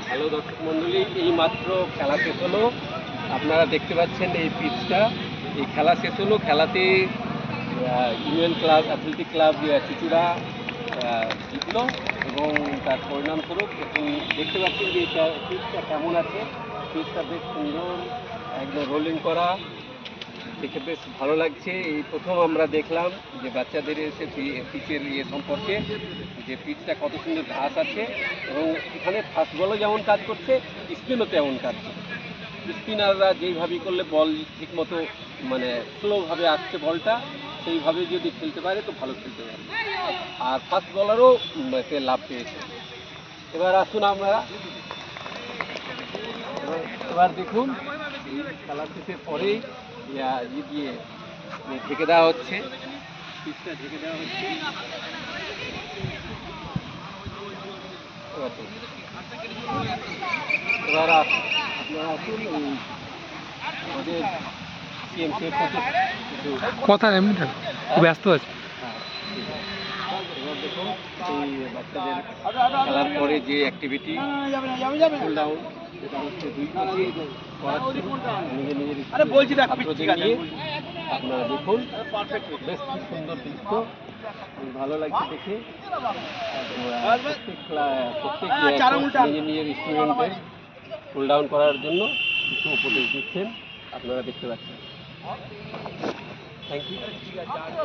Hello দর্শক মণ্ডলী, এই মাত্র খেলা শেষ হলো। আপনারা দেখতে পাচ্ছেন এই পিচটা। এই খেলা শেষ হলো। খেলাতে union club athletic club Chuchura জিতলো এবং তার পরিণামস্বরূপ এখন দেখতে পাচ্ছেন যে পিচটা কেমন আছে। পিচটা বেশ সুন্দর, একদম রোলিং করা, দেখে বেশ ভালো লাগছে। এই প্রথম আমরা দেখলাম যে বাচ্চাদের এসে পিচের সম্পর্কে, যে পিচটা কত সুন্দর ঘাস আছে এবং এখানে ফাস্ট বলও যেমন কাজ করছে, স্পিনও তেমন কাজ করছে। স্পিনাররা যেইভাবেই করলে বল ঠিকমতো মানে স্লোভাবে আসছে বলটা, সেইভাবে যদি খেলতে পারে তো ভালো খেলতে পারে। আর ফাস্ট বলারও এতে লাভ পেয়েছে। এবার আসুন আমরা এবার দেখুন খেলা শেষের পরেই দিয়ে ঢেকে দেওয়া হচ্ছে, পিচটা ঢেকে দেওয়া হচ্ছে। এবার আপনারা আসুন আমাদের সিএমসি কথা এমনিটা ব্যস্ত আছে। এবার দেখুন এই বাচ্চাদের খেলার পরে যে অ্যাক্টিভিটি কুল ডাউন, সেটা হচ্ছে দুই পাশে নিজের নিজের ছাত্রদের নিয়ে আপনারা দেখুন। বেশ খুব সুন্দর দৃশ্য, ভালো লাগছে দেখে। প্রত্যেক নিজের নিজের স্টুডেন্টদের কুল ডাউন করার জন্য কিছু উপদেশ দিচ্ছেন, আপনারা দেখতে পাচ্ছেন। Thank you.